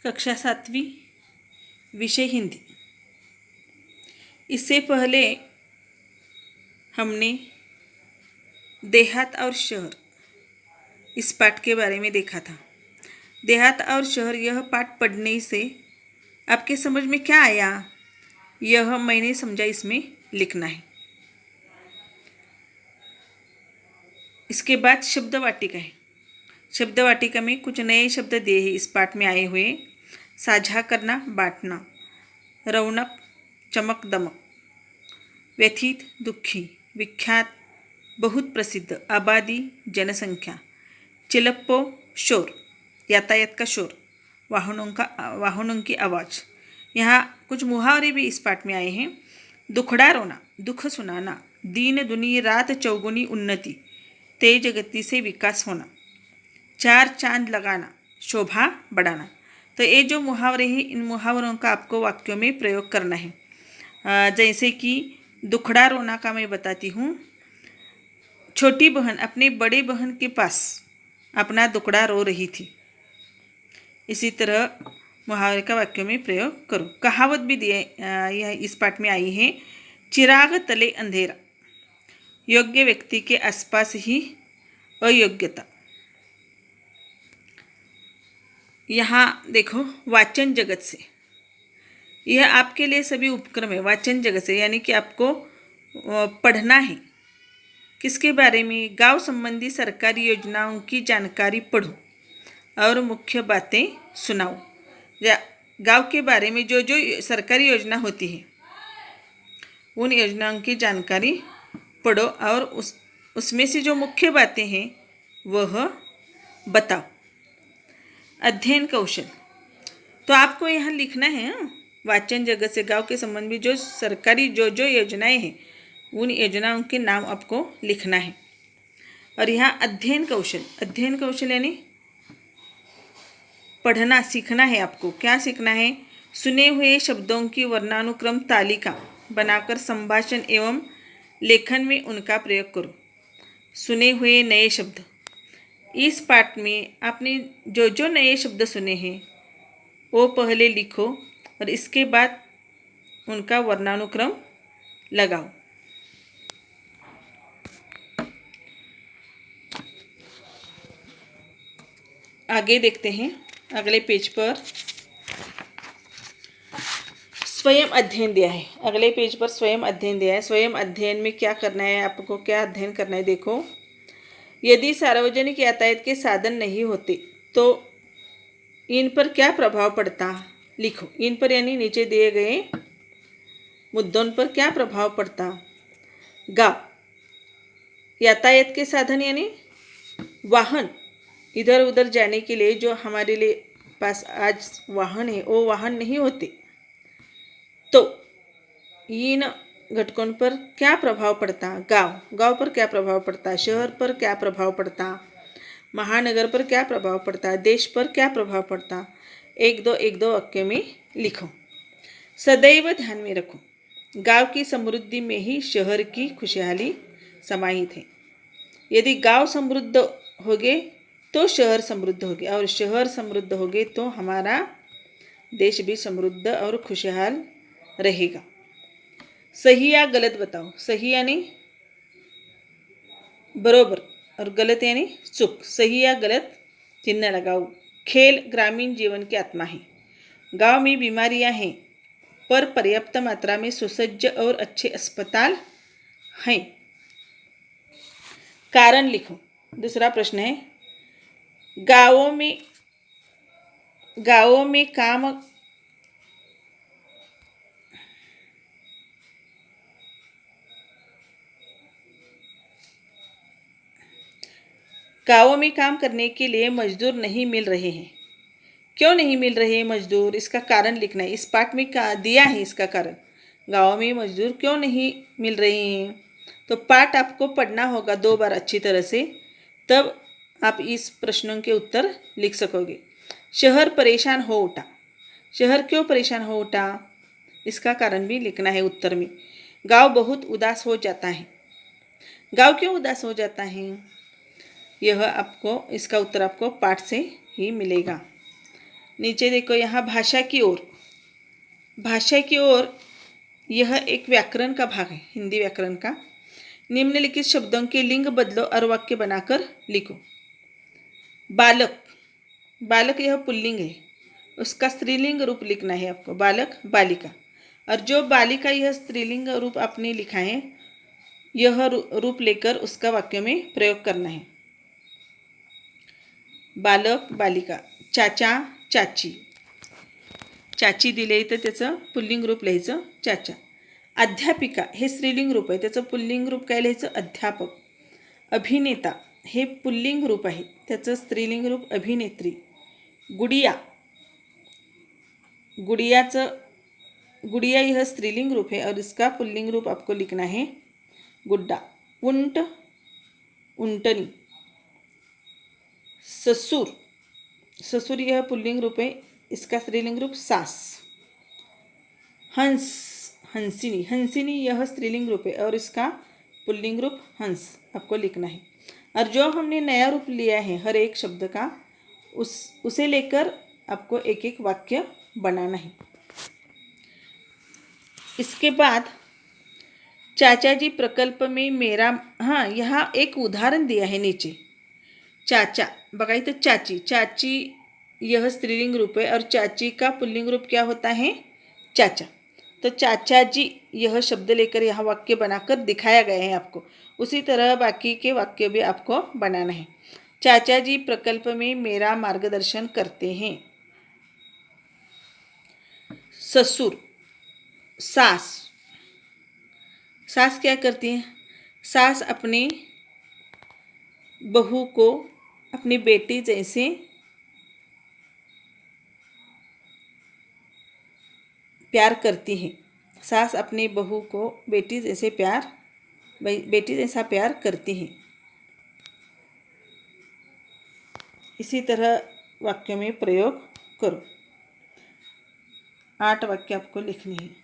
कक्षा 7वीं, विषय हिंदी। इससे पहले हमने देहात और शहर इस पाठ के बारे में देखा था। देहात और शहर यह पाठ पढ़ने से आपके समझ में क्या आया, यह मैंने समझा इसमें लिखना है। इसके बाद शब्द वाटिका है। शब्द वाटिका में कुछ नए शब्द दिए हैं इस पाठ में आए हुए। साझा करना, बांटना, रौनक, चमक दमक, व्यथित, दुखी, विख्यात, बहुत प्रसिद्ध, आबादी, जनसंख्या, चिलप्पो, शोर, यातायात का शोर, वाहनों की आवाज़। यहाँ कुछ मुहावरे भी इस पाठ में आए हैं। दुखड़ा रोना, दुख सुनाना, दीन दुनी रात चौगुनी उन्नति, तेज गति से विकास होना, चार चांद लगाना, शोभा बढ़ाना। तो ये जो मुहावरे हैं, इन मुहावरों का आपको वाक्यों में प्रयोग करना है। जैसे कि दुखड़ा रोना का मैं बताती हूँ। छोटी बहन अपने बड़े बहन के पास अपना दुखड़ा रो रही थी। इसी तरह मुहावरे का वाक्यों में प्रयोग करो। कहावत भी दिए यह इस पाठ में आई है। चिराग तले अंधेरा, योग्य व्यक्ति के आसपास ही अयोग्यता। यहाँ देखो, वाचन जगत से, यह आपके लिए सभी उपक्रम है। वाचन जगत से यानी कि आपको पढ़ना है। किसके बारे में? गांव संबंधी सरकारी योजनाओं की जानकारी पढ़ो और मुख्य बातें सुनाओ। या गांव के बारे में जो जो सरकारी योजना होती है उन योजनाओं की जानकारी पढ़ो और उसमें से जो मुख्य बातें हैं वह बताओ। अध्ययन कौशल, तो आपको यहाँ लिखना है वाचन जगत से गांव के संबंध में जो सरकारी जो जो योजनाएं हैं उन योजनाओं के नाम आपको लिखना है। और यहाँ अध्ययन कौशल यानी पढ़ना सीखना है। आपको क्या सीखना है? सुने हुए शब्दों की वर्णानुक्रम तालिका बनाकर संभाषण एवं लेखन में उनका प्रयोग करो। सुने हुए नए शब्द, इस पाठ में आपने जो जो नए शब्द सुने हैं वो पहले लिखो और इसके बाद उनका वर्णानुक्रम लगाओ। आगे देखते हैं, अगले पेज पर स्वयं अध्ययन दिया है। अगले पेज पर स्वयं अध्ययन दिया है। स्वयं अध्ययन में क्या करना है, आपको क्या अध्ययन करना है? देखो, यदि सार्वजनिक यातायात के साधन नहीं होते तो इन पर क्या प्रभाव पड़ता? लिखो। इन पर यानी नीचे दिए गए मुद्दों पर क्या प्रभाव पड़ता? गाँव, यातायात के साधन यानी वाहन, इधर उधर जाने के लिए जो हमारे लिए पास आज वाहन है वो वाहन नहीं होते तो इन घटकों पर क्या प्रभाव पड़ता? गांव पर क्या प्रभाव पड़ता? शहर पर क्या प्रभाव पड़ता? महानगर पर क्या प्रभाव पड़ता? देश पर क्या प्रभाव पड़ता? एक दो वाक्य में लिखो। सदैव ध्यान में रखो, गांव की समृद्धि में ही शहर की खुशहाली समाहित है। यदि गांव समृद्ध होगे तो शहर समृद्ध होगे और शहर समृद्ध होगे तो हमारा देश भी समृद्ध और खुशहाल रहेगा। सही या गलत बताओ। सही यानी बरोबर और गलत यानी चूक। सही या गलत चिन्ह लगाओ। खेल ग्रामीण जीवन की आत्मा है। गांव में बीमारियां हैं पर पर्याप्त मात्रा में सुसज्ज और अच्छे अस्पताल हैं। कारण लिखो। दूसरा प्रश्न है, गांवों में काम करने के लिए मजदूर नहीं मिल रहे हैं। क्यों नहीं मिल रहे हैं मजदूर? इसका कारण लिखना है। इस पाठ में दिया है इसका कारण। गाँव में मजदूर क्यों नहीं मिल रहे हैं? तो पाठ आपको पढ़ना होगा 2 बार अच्छी तरह से, तब आप इस प्रश्नों के उत्तर लिख सकोगे। शहर परेशान हो उठा। शहर क्यों परेशान हो उठा? इसका कारण भी लिखना है उत्तर में। गाँव बहुत उदास हो जाता है। गाँव क्यों उदास हो जाता है? यह आपको, इसका उत्तर आपको पाठ से ही मिलेगा। नीचे देखो यहाँ भाषा की ओर। भाषा की ओर यह एक व्याकरण का भाग है, हिंदी व्याकरण का। निम्नलिखित शब्दों के लिंग बदलो और वाक्य बनाकर लिखो। बालक, बालक यह पुल्लिंग है, उसका स्त्रीलिंग रूप लिखना है आपको, बालक बालिका। और जो बालिका यह स्त्रीलिंग रूप आपने लिखा है, यह रूप लेकर उसका वाक्य में प्रयोग करना है। बालक बालिका, चाचा चाची, चाची दिले तर त्याचं पुल्लिंग रूप लिहायचं चाचा। अध्यापिका हे स्त्रीलिंग रूप आहे, त्याचं पुल्लिंग रूप काय लिहायचं अध्यापक। अभिनेता हे पुल्लिंग रूप आहे, त्याचं स्त्रीलिंग रूप अभिनेत्री। गुडिया, गुड़िया यह स्त्रीलिंग रूप है और इसका पुल्लिंग रूप आपको लिखना है गुड्डा। ऊंट ऊंटनी। ससुर, ससुर यह पुल्लिंग रूप है, इसका स्त्रीलिंग रूप सास। हंस हंसिनी, हंसिनी यह स्त्रीलिंग रूप है और इसका पुल्लिंग रूप हंस आपको लिखना है। और जो हमने नया रूप लिया है हर एक शब्द का, उसे लेकर आपको एक एक वाक्य बनाना है। इसके बाद चाचा जी प्रकल्प में मेरा, हाँ यहाँ एक उदाहरण दिया है नीचे। चाचा बघा इथं चाची, चाची यह स्त्रीलिंग रूप है और चाची का पुल्लिंग रूप क्या होता है चाचा। तो चाचा जी यह शब्द लेकर यहाँ वाक्य बनाकर दिखाया गया है आपको। उसी तरह बाकी के वाक्य भी आपको बनाना है। चाचा जी प्रकल्प में मेरा मार्गदर्शन करते हैं। ससुर, सास, सास क्या करती है, सास अपने बहू को अपनी बेटी जैसे प्यार करती है। सास अपनी बहू को बेटी जैसे बेटी जैसा प्यार करती है। इसी तरह वाक्य में प्रयोग करो। 8 वाक्य आपको लिखनी है।